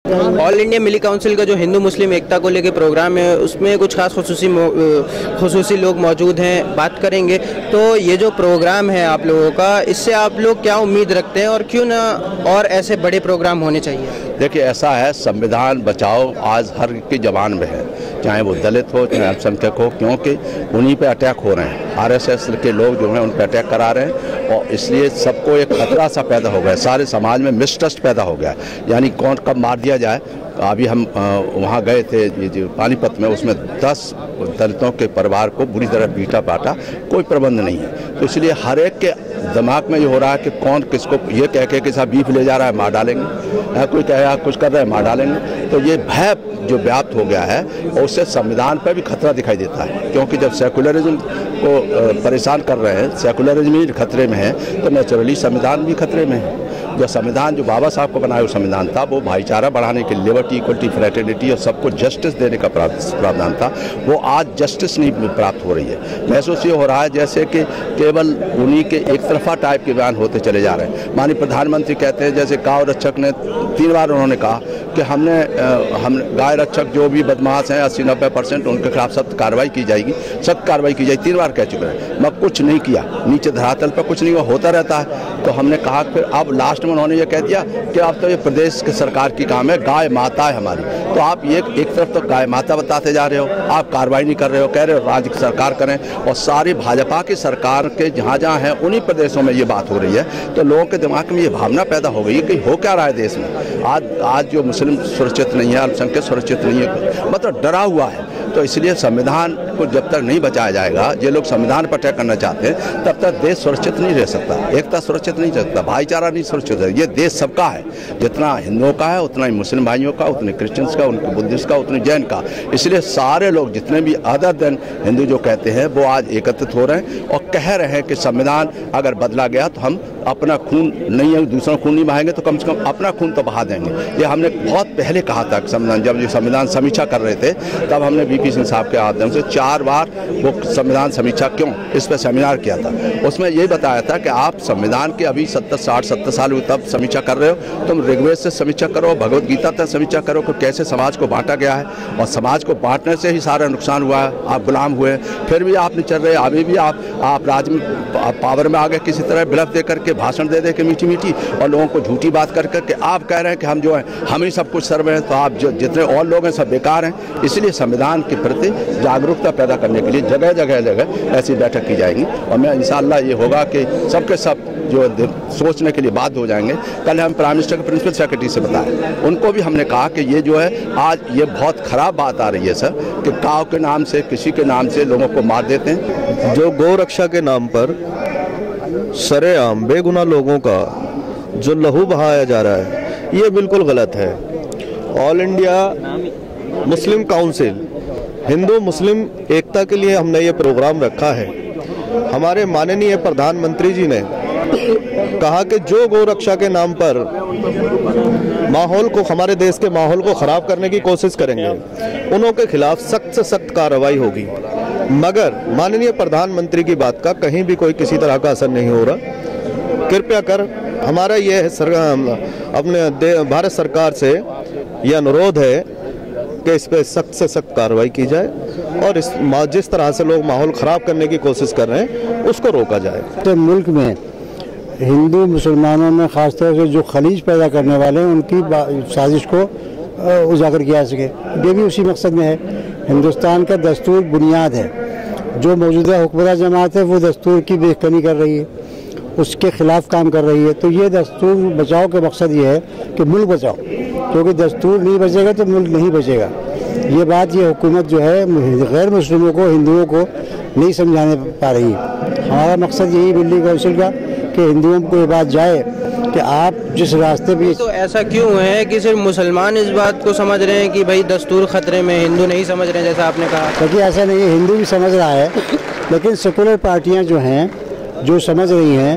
All India मिली council का जो Hindu Muslim एकता को लेकर प्रोग्राम है, उसमें कुछ खास खुसूसी लोग मौजूद हैं, बात करेंगे। तो ये जो प्रोग्राम है आप लोगों का, इससे आप लोग क्या उम्मीद रखते हैं और क्यों ना और ऐसे बड़े प्रोग्राम होने चाहिए? देखिए, ऐसा है, संविधान बचाओ आज हर की जबान में है, चाहे वो दलित हो चाहे अल्पसंख्यक हो, क्योंकि उन्हीं पे अटैक हो रहे हैं। आरएसएस के लोग जो हैं उन पे अटैक करा रहे हैं और इसलिए सबको एक खतरा सा पैदा हो गया, सारे समाज में मिसट्रस्ट पैदा हो गया, यानी कौन कब मार दिया जाए। अभी हम वहाँ गए थे ये जो पानीपत में, उसमें 10 दलितों के परिवार को बुरी तरह पीटा पाटा, कोई प्रबंध नहीं है। तो इसलिए हर एक के दिमाग में ये हो रहा है कि कौन किसको ये कह के साथ बीफ ले जा रहा है, मार डालेंगे, कोई कह कुछ कर रहा है, मार डालेंगे। तो ये भय जो व्याप्त हो गया है और उससे संविधान पर भी खतरा दिखाई देता है, क्योंकि जब सेकुलरिज्म को परेशान कर रहे हैं, सेकुलरिज्म ही खतरे में है, तो नेचुरली संविधान भी खतरे में है। जो संविधान जो बाबा साहब को बनाया हुआ संविधान था, वो भाईचारा बढ़ाने के लिए, लिबर्टी, इक्वलिटी, फ्रेटर्निटी और सबको जस्टिस देने का प्रावधान था, वो आज जस्टिस नहीं प्राप्त हो रही है। महसूस ये हो रहा है जैसे कि केवल उन्हीं के एक तरफा टाइप के बयान होते चले जा रहे हैं। माननीय प्रधानमंत्री कहते हैं, जैसे गाय रक्षक ने 3 बार उन्होंने कहा कि हम गाय रक्षक जो भी बदमाश हैं 80-90% उनके खिलाफ सख्त कार्रवाई की जाएगी, सख्त कार्रवाई की जाएगी, 3 बार कह चुके हैं, मगर कुछ नहीं किया, नीचे धरातल पर कुछ नहीं होता रहता है। तो हमने कहा, फिर अब लास्ट में उन्होंने ये कह दिया कि अब तो ये प्रदेश के सरकार की काम है, गाय माता है हमारी। तो आप ये एक तरफ तो गाय माता बताते जा रहे हो, आप कार्रवाई नहीं कर रहे हो, कह रहे हो राज्य की सरकार करें, और सारी भाजपा की सरकार के जहाँ जहाँ हैं उन्हीं प्रदेशों में ये बात हो रही है। तो लोगों के दिमाग में ये भावना पैदा हो गई है कि हो क्या रहा है देश में। आज जो मुस्लिम सुरक्षित नहीं है, अल्पसंख्यक सुरक्षित नहीं है, मतलब डरा हुआ है। तो इसलिए संविधान को जब तक नहीं बचाया जाएगा, जो लोग संविधान पर अटैक करना चाहते हैं, तब तक देश सुरक्षित नहीं रह सकता, एकता सुरक्षित नहीं रह सकता, भाईचारा नहीं सुरक्षित है। ये देश सबका है, जितना हिंदुओं का है उतना ही मुस्लिम भाइयों का, उतने क्रिश्चियंस का, उनके बुद्धिस्ट का, उतने जैन का। इसलिए सारे लोग जितने भी अदर देन हिंदू जो कहते हैं, वो आज एकत्रित हो रहे हैं और कह रहे हैं कि संविधान अगर बदला गया तो हम अपना खून नहीं है, दूसरा खून नहीं बहाएंगे, तो कम से कम अपना खून तो बहा देंगे। ये हमने बहुत पहले कहा था, संविधान जब जो संविधान समीक्षा कर रहे थे, तब हमने वीपी सिंह साहब के माध्यम से 4 बार वो संविधान समीक्षा क्यों इस पर सेमिनार किया था। उसमें यही बताया था कि आप संविधान के अभी 70 साल हुए तब समीक्षा कर रहे हो, तुम ऋग्वेद से समीक्षा करो, भगवद गीता तक समीक्षा करो कि कैसे समाज को बांटा गया है, और समाज को बांटने से ही सारा नुकसान हुआ है, आप गुलाम हुए, फिर भी आप नहीं चल रहे। अभी भी आप राज्य में पावर में आ गए, किसी तरह ब्लफ दे करके, भाषण दे के मीठी मीठी, और लोगों को झूठी बात कर करके आप कह रहे हैं कि हम जो है हम ही सब कुछ सर्व हैं। तो आप जो जितने और लोग हैं सब बेकार हैं। इसलिए संविधान के प्रति जागरूकता पैदा करने के लिए जगह जगह ऐसी बैठक की जाएगी, और मैं इंशाअल्लाह ये होगा कि सबके सब जो सोचने के लिए बाध्य हो जाएंगे। कल हम प्राइम मिनिस्टर के प्रिंसिपल सेक्रेटरी से बताएं, उनको भी हमने कहा कि ये जो है आज ये बहुत ख़राब बात आ रही है सर, कि काव के नाम से, किसी के नाम से लोगों को मार देते हैं। जो गौ रक्षा के नाम पर सरेआम बेगुनाह लोगों का जो लहू बहाया जा रहा है, ये बिल्कुल गलत है। All India Muslim council Hindu Muslim एकता के लिए हमने ये प्रोग्राम रखा है। हमारे माननीय प्रधानमंत्री जी ने कहा कि जो गौ रक्षा के नाम पर माहौल को, हमारे देश के माहौल को खराब करने की कोशिश करेंगे, उन्हों के खिलाफ सख्त से सख्त कार्रवाई होगी। मगर माननीय प्रधानमंत्री की बात का कहीं भी कोई किसी तरह का असर नहीं हो रहा। कृपया कर हमारा ये अपने भारत सरकार से ये अनुरोध है कि इस पर सख्त से सख्त कार्रवाई की जाए और जिस तरह से लोग माहौल ख़राब करने की कोशिश कर रहे हैं उसको रोका जाए। तो मुल्क में हिंदू मुसलमानों में ख़ासतौर से जो खलीज पैदा करने वाले हैं, उनकी साजिश को उजागर किया जा सके, ये भी उसी मकसद में है। हिंदुस्तान का दस्तूर बुनियाद है, जो मौजूदा हुक्मरान जमात है वो दस्तूर की बेखनी कर रही है, उसके ख़िलाफ़ काम कर रही है। तो ये दस्तूर बचाओ का मकसद ये है कि मुल्क बचाओ, क्योंकि दस्तूर नहीं बचेगा तो मुल्क नहीं बचेगा। ये बात ये हुकूमत जो है गैर मुस्लिमों को, हिंदुओं को नहीं समझाने पा रही है। हमारा मकसद यही मिली काउंसिल का कि हिंदुओं को ये बात जाए कि आप जिस रास्ते पे। तो ऐसा क्यों है कि सिर्फ मुसलमान इस बात को समझ रहे हैं कि भाई दस्तूर खतरे में, हिंदू नहीं समझ रहे हैं, जैसा आपने कहा? क्योंकि ऐसा नहीं है, हिंदू भी समझ रहा है, लेकिन सेकुलर पार्टियां जो हैं, जो समझ रही हैं,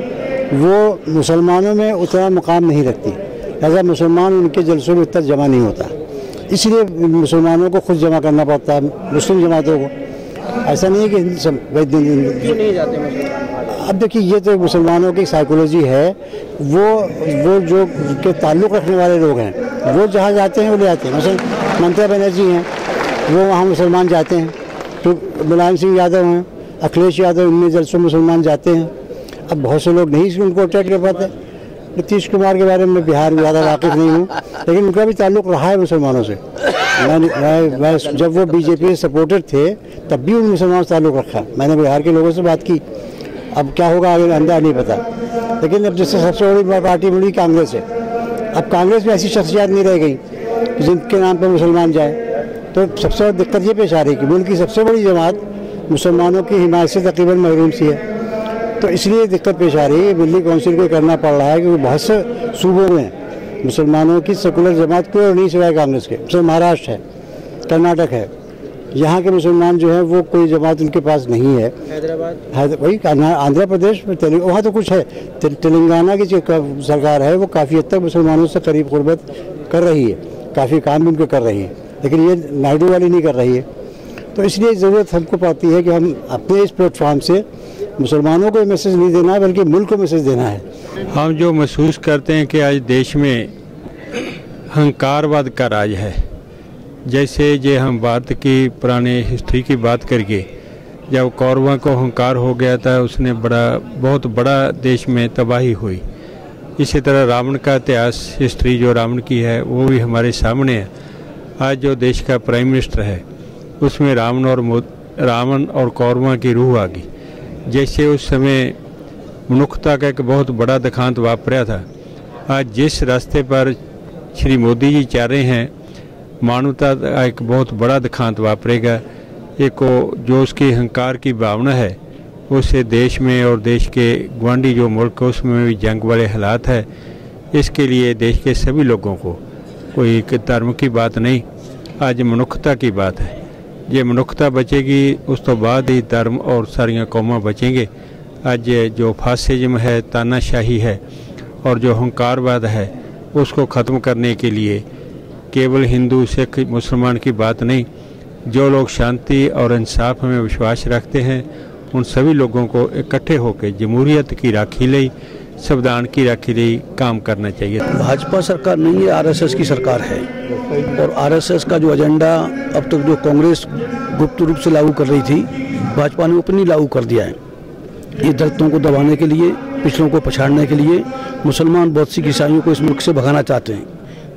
वो मुसलमानों में उतना मुकाम नहीं रखती। ऐसा मुसलमान उनके जलसों में इतना जमा नहीं होता, इसलिए मुसलमानों को खुद जमा करना पड़ता है, मुस्लिम जमातों को। ऐसा नहीं है कि क्यों नहीं जाते? अब देखिए, ये तो मुसलमानों की साइकोलॉजी है, वो जो के ताल्लुक़ रखने वाले लोग हैं वो जहाँ जाते हैं वो ले आते हैं। मसलन ममता बनर्जी हैं, वो वहाँ मुसलमान जाते हैं, तो मुलायम सिंह यादव हैं, अखिलेश यादव, इनमें जलसों मुसलमान जाते हैं। अब बहुत से लोग नहीं उनको अटैक कर पाते। नीतीश कुमार के बारे में बिहार में ज़्यादा वाकिफ़ नहीं हूँ, लेकिन उनका भी ताल्लुक़ रहा है मुसलमानों से। मैं जब वो बीजेपी सपोर्टर थे तब भी उन मुसलमानों से ताल्लुक़ रखा। मैंने बिहार के लोगों से बात की। अब क्या होगा आगे अंदाज़ा नहीं पता, लेकिन अब जिससे सबसे बड़ी पार्टी मिली कांग्रेस है। अब कांग्रेस में ऐसी शख्सियत नहीं रह गई जिनके नाम पर मुसलमान जाए, तो सबसे बड़ी दिक्कत ये पेश आ रही है कि मुल्क की सबसे बड़ी जमात मुसलमानों की हिमायत से तकरीबन महरूम सी है। तो इसलिए दिक्कत पेश आ रही है। दिल्ली काउंसिल को करना पड़ रहा है क्योंकि बहुत से सूबों में मुसलमानों की सेकुलर जमात कोई और नहीं सिवाय कांग्रेस के। जैसे महाराष्ट्र है, कर्नाटक है, यहाँ के मुसलमान जो है वो कोई जमात उनके पास नहीं है। हैदराबाद, वही आंध्र प्रदेश में, वहाँ तो कुछ है। तेलंगाना की जो सरकार है वो काफ़ी हद तक मुसलमानों से करीब कुर्बत कर रही है, काफ़ी काम भी उनके कर रही है, लेकिन ये नायडू वाली नहीं कर रही है। तो इसलिए ज़रूरत हमको पड़ती है कि हम अपने इस प्लेटफॉर्म से मुसलमानों को मैसेज नहीं देना है बल्कि मुल्क को मैसेज देना है। हम जो महसूस करते हैं कि आज देश में अहंकारवाद का राज है। जैसे जे हम भारत की पुराने हिस्ट्री की बात करके, जब कौरवों को अहंकार हो गया था, उसने बहुत बड़ा देश में तबाही हुई। इसी तरह रावण का इतिहास, हिस्ट्री जो रावण की है वो भी हमारे सामने है। आज जो देश का प्राइम मिनिस्टर है उसमें रावण और कौरवों की रूह आ गई। जैसे उस समय मनुष्यता का एक बहुत बड़ा देहांत वापरा था, आज जिस रास्ते पर श्री मोदी जी चाह रहे हैं, मानवता का एक बहुत बड़ा देहांत वापरेगा। एक जो उसकी अहंकार की भावना है उससे देश में और देश के गवांडी जो मुल्क है उसमें भी जंग वाले हालात है। इसके लिए देश के सभी लोगों को, कोई एक धर्म की बात नहीं, आज मनुष्यता की बात है। ये मनुष्यता बचेगी उस तो बाद ही धर्म और सारियाँ कौमां बचेंगे। आज जो फासिज्म है, तानाशाही है और जो अहंकारवाद है उसको ख़त्म करने के लिए केवल हिंदू सिख मुसलमान की बात नहीं, जो लोग शांति और इंसाफ में विश्वास रखते हैं उन सभी लोगों को इकट्ठे होकर जमहूरियत की राखी लिए, संविधान की राखी लिए काम करना चाहिए। भाजपा सरकार नहीं है, आरएसएस की सरकार है। और आरएसएस का जो एजेंडा अब तक जो कांग्रेस गुप्त रूप से लागू कर रही थी, भाजपा ने ओपनली लागू कर दिया है। ये दलितों को दबाने के लिए, पिछड़ों को पछाड़ने के लिए, मुसलमान बहुत सी ईसाइयों को इस मुल्क से भगाना चाहते हैं।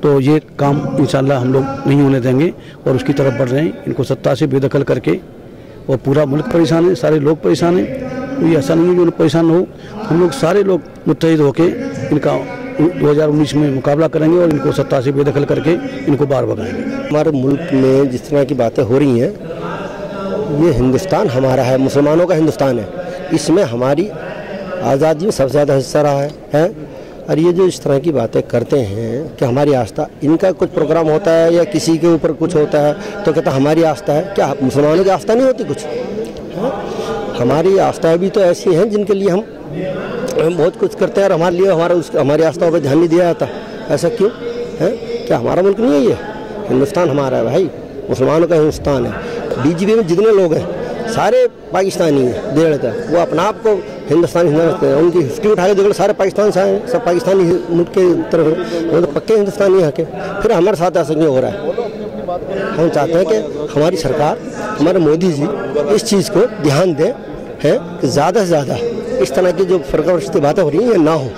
तो ये काम इंशाल्लाह हम लोग नहीं होने देंगे और उसकी तरफ बढ़ रहे हैं। इनको सत्ता से बेदखल करके, और पूरा मुल्क परेशान है, सारे लोग परेशान हैं। तो ये ऐसा नहीं है कि उन्हें परेशान हो, हम लोग सारे लोग मुत्तहिद होकर इनका 2019 में मुकाबला करेंगे और इनको सत्ता से बेदखल करके इनको बाहर भगाएंगे। हमारे मुल्क में जिस तरह की बातें हो रही हैं, ये हिंदुस्तान हमारा है, मुसलमानों का हिंदुस्तान है। इसमें हमारी आज़ादी में सबसे ज़्यादा हिस्सा रहा है। और ये जो इस तरह की बातें करते हैं कि हमारी आस्था, इनका कुछ प्रोग्राम होता है या किसी के ऊपर कुछ होता है तो कहता हमारी आस्था है। क्या मुसलमानों की आस्था नहीं होती कुछ? हमारी आस्थाएं भी तो ऐसी हैं जिनके लिए हम बहुत कुछ करते हैं और हमारे लिए हमारी आस्थाओं पर ध्यान नहीं दिया जाता। ऐसा क्यों है? क्या हमारा मुल्क नहीं है? ये हिंदुस्तान हमारा है भाई, मुसलमानों का हिंदुस्तान है। बीजेपी में जितने लोग हैं सारे पाकिस्तानी हैं, डेढ़ तक वो अपना आप को हिंदुस्तानी समझते हैं। उनकी हिस्ट्री उठा के देखो, सारे पाकिस्तान से आए, सब पाकिस्तानी मुल्क के तरफ, वो तो पक्के हिंदुस्तानी हैं के। फिर हमारे साथ ऐसा क्यों हो रहा है? हम चाहते हैं कि हमारी सरकार, हमारे मोदी जी इस चीज़ को ध्यान दें, है कि ज़्यादा से ज़्यादा इस तरह की जो फर्कावरशी बातें हो रही हैं ये ना हो।